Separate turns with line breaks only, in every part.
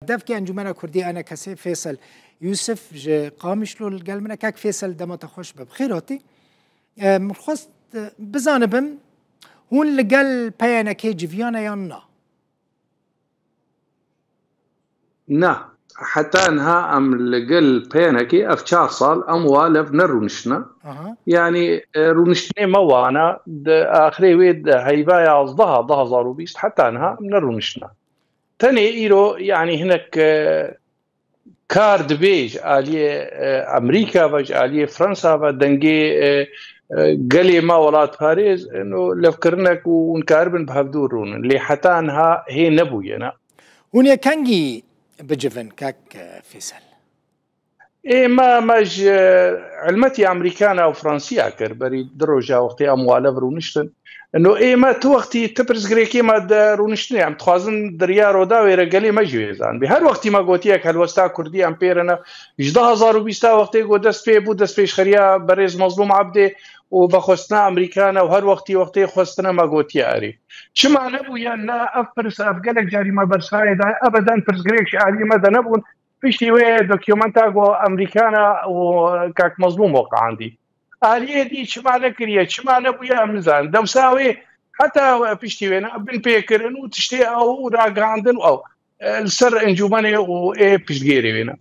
دفكي انجمنا كردي انا كسي فيصل يوسف جي قامش له قال منا كاك فيصل دما تخش بخيراتي مرخص بزانبم هون لقال بيانا كي جفيانا يانا
نا حتى انها ام لقل بينكي افشار صال اموالف نرونشنا يعني رونشني موانا اخري ويد هيبايا ضها ضها زارو بيست حتى انها نرونشنا تاني ايرو يعني هناك كارد بيج الي امريكا وج الي فرنسا ودنجي قالي ما ولات باريس انه لفكرنك ونكاربن بهبدورون اللي حتى انها هي نبوينا
هونيا كانجي بجفن كاك فيصل
إيه ما ماج علمتي أمريكانا أو فرنسية كربري دروجة وقتي أموال رونشتن إنه إيه ما توقتي تبرز غريكي ما رونشتني عم تخازن دريا رودا ويرجلي ما جويزان بهر وقتي ما قوتيك هالوستا كردي أمبيرنا جده هزار وبيستا وقتي قدس في بودس في شخريا بريز مظلوم عبده وبخوستنا أمريكانا وهر وقتي خوستنا ما قوتي أري شما نبو يانا أفرس أفقلك جاري ما برسايدا أبدا فرس غريك شعالي ماذا نبون فيشتي وي دوكيومنتاغو امريكانا وكاك مظلوم وقع عندي اليه دي شمال كريه شمال ابويا مزان دوساوي حتى فيشتي وين بن بيكر انه تشتي او راق عندن او السر انجوماني و اي بيشغيري وين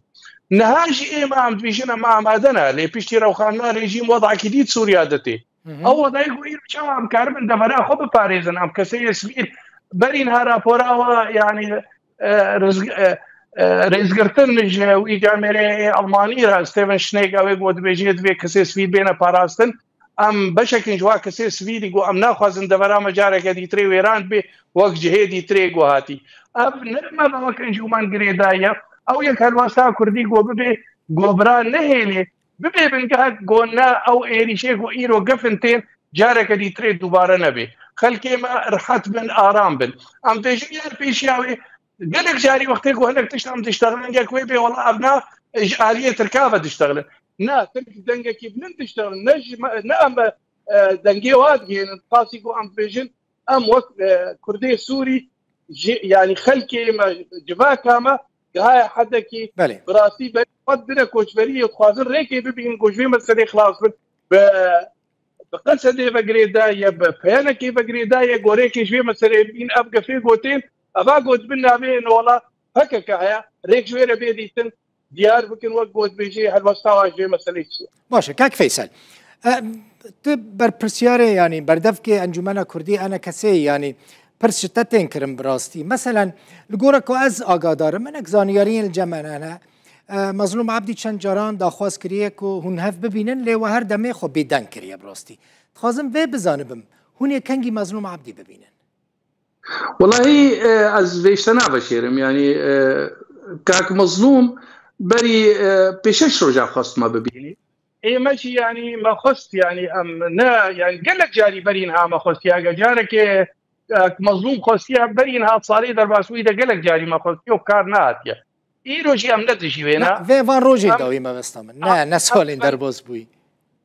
نهاج اي ما عم بيجينا ما مادنا لي بيشتي روخانا ريجيم وضع جديد سوريا دتي او وضع يقول شو عم كاربن دفنا خب باريزن عم كسي سبيل برين هارا بورا يعني رزق رئيسگرتن ویجامره آلمانی را استیون شنیگ اوی گود بیجید وی کسی سوید بین پاراستن ام بشکن جوا کسی سویدی گو ام ناخوازن دورا مجاره که دیتری ویران بی وقت جهه دیتری گو هاتی اب نرمه با وقت انجومان گریدایا او یک هلواستا کردی گو ببی گوبران نهیلی ببی بنگاه گونا او ایریشه گو ایرو گفنتین جاره که دیتری دوباره نبی خلکی ما رحت بن آرام بن ام بیجید پیشیاوی قالك جاري وقتك وهناك تشتغل قالك ويبي والله ابناء آلية الكافة تشتغل نا تلك دنجا كيف تشتغل نج نعم دنجي وادجي نقاسيكو ام بيجن ام وقت كردي سوري يعني خلكي ما جباكا ما هاي حدكي براسي بدنا كوشبري وخازن ريكي ببين كوشبي مسدي خلاص بقصدي بقريدا يا بيانا كي بقريدا يا غوريكي شوي مسدي بين ابقى في قوتين أباقود بنا بين والله هكاك هيا ريك شوية بيديتن ديار بكن وقود بيجي هالوستاوى جوي مسألة
باشا كاك فيصل تبر برسياري يعني بردفكي أنجمنا كردي أنا كسي يعني برشتتين كرم براستي مثلا لقورك وأز آقادار منك زانيارين الجمال أنا مظلوم عبدي چند جاران داخواست كريك وهن هف ببينن لي وهر دمي خو بيدن كريه براستي تخازم في بزانبم هون كنجي مظلوم عبدي ببينن
والله از ویشتنا بشیرم يعني كاك مظلوم بري بشش رجع خص ما ببيني اي ماشي يعني ما خصت يعني ام نا يعني قال لك جاري برينها ما خصت يا جارك مظلوم خصتيها برينها صاري درباسوي ده قال لك جاري ما خصت يو كارنات يا اي روجي ام نتجي وينا
في فان روجي دوي ما بستمن نا نسولين دربوس بوي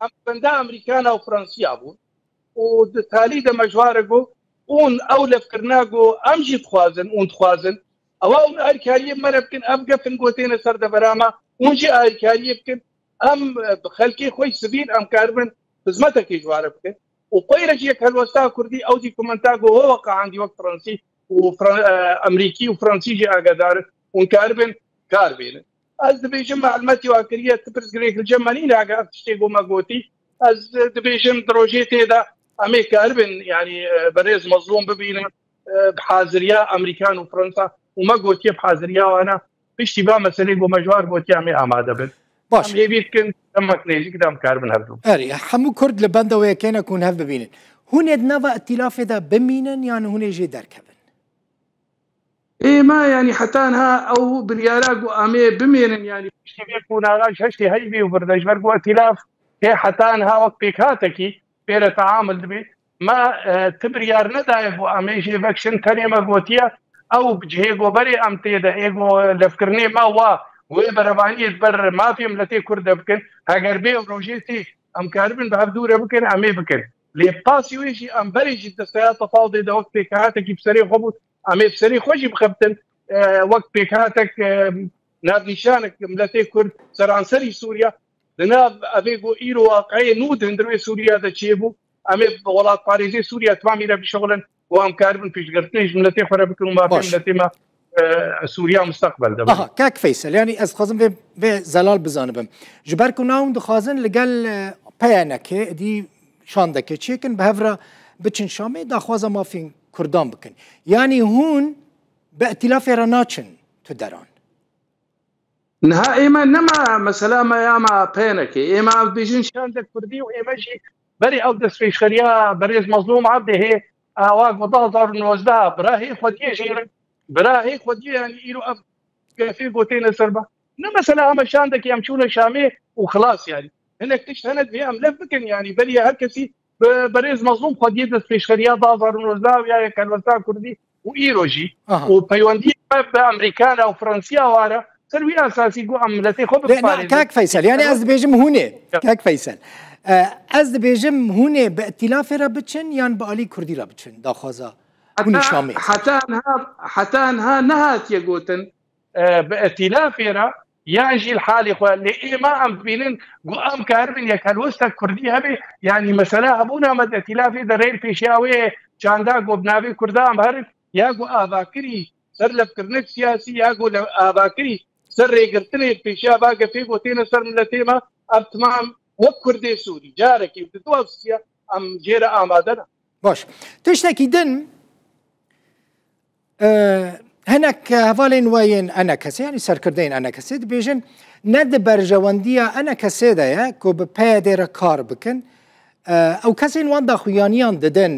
ام بندا امريكانا وفرنسيا بو وتالي ده مجوارقو اون اول فكرناغو امجي تخوازن اون تخوازن او اركاريه مربكن ام قفن قوتين سر دبراما ونجي اركاريه بكن ام بخلكي خوي سبيل ام كاربن خدمتك يجواربكن وقيرجيك هالوستا كردي او دي كومنتاغو هو وقع عندي وقت فرنسي امريكي وفرنسي جي اقدار ونكاربن كاربين از دبيجن معلوماتي واكريه تبرز غريك الجمالين اقا تشتيغو ما قوتي از دبيجن دروجيتي دا امي كاربن يعني بريز مظلوم ببين بحاضريا امريكان وفرنسا وما قلت بحاضريا وانا بيشتي با مسألة ومجوار قلت امي اماده بن
باش
يبيت كنت دمك نيجي قدام كاربن هردو
اري حمو كرد لبندا ويا كان يكون هف ببينن هون يدنافا ائتلاف دا بمينن يعني هون يجي دركبن
ايه ما يعني حتى انها او بريالاق وامي بمينن يعني بيشتي بيكون اغاش هشتي هيبي وبردش برقو ائتلاف هي حتى انها وقت بيكاتكي بير تعامل بي ما تبريار ندايف واميجي فاكشن تاني ما قوتيا او بجهيغو بري ام تيدا ايغو لفكرني ما وا وبربانيه بر ما في ملتي كرد بكن هاغربي وروجيتي ام كاربن بهدوره بكن امي بكن لي باسي ويجي ام بري جد سياطه فاضي ده وقت كهاتك بسري خبط امي بسري خوجي بخبتن وەک پێکاتێک ناونیشانێک ملەتێ کورد سەرانسەری سووریا لەناو ئەبێ بۆ ئیرۆ واقعەیە نود هەندروێ سووریا دەچێ بوو ئەمێ وڵات پارێزی سووریا توامیرە بشەغڵن و ئەمکار بن پێشگرتنیش ملەتێ خۆرە بکن و مافی ملەتێمە سووریا مستقبل دەبێت.
کاک فەیسەل ینی ئەس خوازم بێ زەلال بزانە بم ji ber ku navn dixwazin li gel peyanekê dî şandekê çêkin bi hev re biçin Şamê daxwaza mafên Kurdan bikin. Yanî hûn bi îtilafê re naçin tu deran.
Niha ئێمە نەما مەسەلا مەیاما پێنەکە ئێمە بێژین شاندە کوردی و ئێمەژی بەری ئەو دەستپێشخەریا بەرێز مەزلوم عەبدێ هەیە ئاوا 2019 براهەیە خودیە ژێرن براهەیە خودیە ئیرۆ ئەف گەفێ گۆتێنە سەربە نە مەسەلا ئەمە شاندێکی ئەم چوونە شامێ و خلاص یانی هەنێک تشت هەنێت بێ ئەم لەف بکەن یانی بەریە هەر کەسی بەرێز مەزلوم خودیە دەستپێشخەریا 2019 یا کەلوەستا کوردی و ئیرۆژی و پەیوەندی بە ئەمریکانە و فەرەنسیا وارە سروي اساسي جو عملتي خو
كاك فيصل يعني از بيجم هوني كاك فيصل از بيجم هوني بائتلاف رابطشن يعني بالي كردي رابطشن داخوازا هوني شامي
حتى انها نهات يقوتن بائتلاف را يجي الحال خو اللي ما ام بينن جو ام كاربن يا كالوستا كردي هبي يعني مثلا ابونا مد ائتلاف درير بيشاوي چاندا جو بناوي كردام هر يا جو اباكري سر لفكرنك سياسي يا جو اباكري سر رێگرتنێ پێشیا باگە پێ گۆتێنە سەر ملەتێمە ئەم تمام وەک کوردێ سووری جارێکی دووەسیە ئەم جێرە ئامادەە
باش تشتێکی دن هەنێک هەڤالێن وایەن ئەنە کەسێ ینی سەرکردەین ئەنە کەسێ دەبێژن نەدە بەرژەوەندیە ئەنە کەسێدایە کۆ بە پێ دێرە کار بکەن ئەو کەسێن واندا خویانیان دەدەن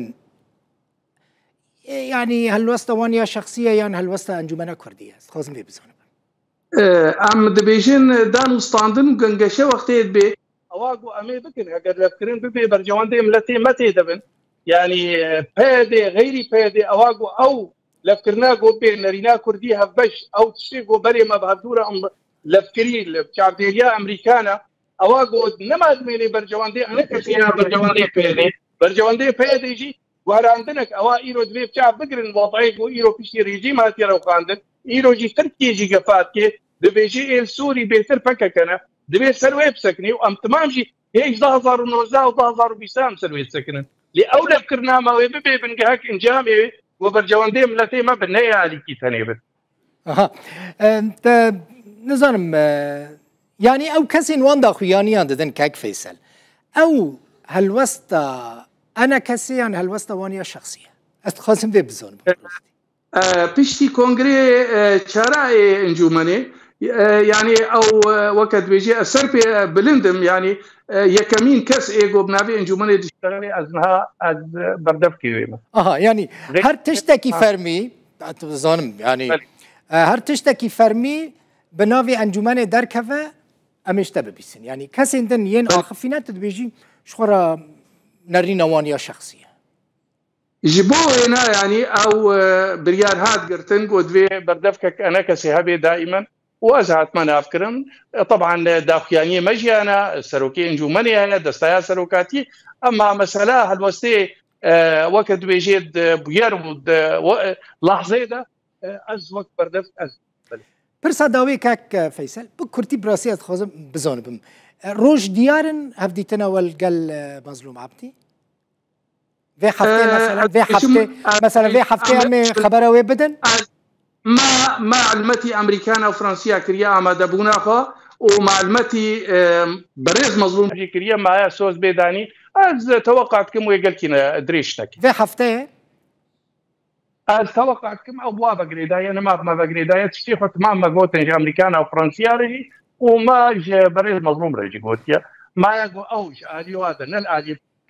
ینی هەلوەستە وانیا شخصیە یان هەلوەستە ئەنجومەنە کوردیە خوازم بێ بزانم
ئەم دەبێژن دانوستاندن و گەنگەشە وەختێت بێ ئەوا گو ئەمێ بکن ئەگەر لەفکردن ببێ بەرجەوەندێ ملەتێ مەتێ دەبن یعنی پێدێ غەیری پێدێ ئەوا گو ئەو لەفکردنا گۆ بێ نەرینا کوردی هەڤبەش ئەو تشتێ گۆ بەرێمە بەهەردوورە ئەم لەفکری چاردێریا ئەمریکانە ئەوا گۆ نەمادمێنێ بەرجەوەندێ ئەنە کەسینا بەرجەوەندێ پێدێ بەرجەوەندێ پێدێژی گواراندنێک ئەوا ئیرۆ دەبێ بچا بگرن وەڵعی بۆ ئیرۆ پیشتی ڕێژیم هاتیێرە وخاندن ئیرۆژی ترکێژی گەفاتکێ دەبێژی ئێل سووری بێتر پەکەکەنە دەبێت سەروێ بسەکنی و ئەم تمامژی هێچ 2019 و 2020 سەروێ سەکنن لێ ئەو لەفکردنامەوەی ببێ بنگەهەک ئەنجامێ و بەرجەوەندەی ملەتێمە بن نەیالیکی تەنێ بن
نزانم یانی ئەو کەسین واندا خویانیان دەدەن کاک فەیسەل ئەو هەلوەستە ئەنە کەسیان هەلوەستە وانیا شخصیە ئەست خوازم بێ بزانم
پشتی کۆنگرێ چارایێ ئەنجومەنێ يعني او وقت بيجي اثر بلندم يعني يكمين كاس ايجو بنابي انجمني تشتغلي ازنها از بردف كيما
يعني هر تشتكي فرمي ظالم يعني هر تشتكي فرمي بنافي انجمني دركفه امشت ببيسن يعني كاس عندن ين اخفينات بيجي شخرا نرينا وانيا شخصيه
جبو هنا يعني او بريار هاد قرتن قد بردفك انا كسيهابي دائما وازعت ما نافكرن طبعا داخيانيه مجيانا سروكي انجومني انا دستايا سروكاتي اما مساله هالوستي وقت بيجيد بيرمد لحظه ده از وقت بردف از
برسا داوي كاك فيصل بكرتي براسيات خوزم بزانبم روج ديارن هفديتنا والقل مظلوم عبدي في حفتي مثلا في حفتي خبره وي بدن
ما معلوماتي امريكانا وفرنسيا كريا اماده بوناخا ومعلوماتي بريز مظلوم كريا معايا سوز بيداني از توقعت كم ويقال كنا دريشتك
في حفتي
از توقعت كم ابواب قريدايه انا ما بقريدايه تشتي خط ما قلت امريكانا وفرنسيا رجي وما بريز مظلوم رجي قلت ما يقول اوج اديو هذا نل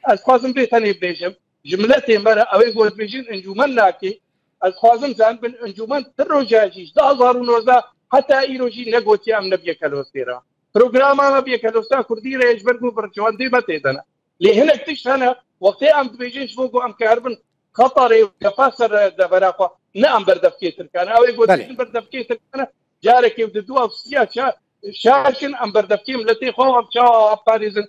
از خازم بيتني بيجم جملتي مرة اوي قلت بيجين انجومن لاكي از خوازم زن بن انجومن تروجاجی 2019 حتی ایروجی نگوتی ام نبی کلوستیرا پروگرام ما بی کلوستا کردی ریج برگو برچواندی متیدنا لهنا اكتشفنا وقتی ام بیجیش فوقو ام کاربن خطر يفسر دبراقه نعم بردفكيتر كان او يقول بردفكيتر كان جارك يبدوا في شاشن ام بردفكيم التي خو شاو باريزن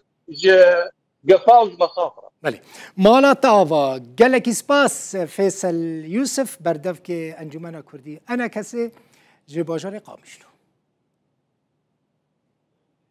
قفاوج مخاطره
بله مالا تاوا گلکی سپاس فیصل یوسف بردف که انجمن کردی انا کسی جباجار قامشلو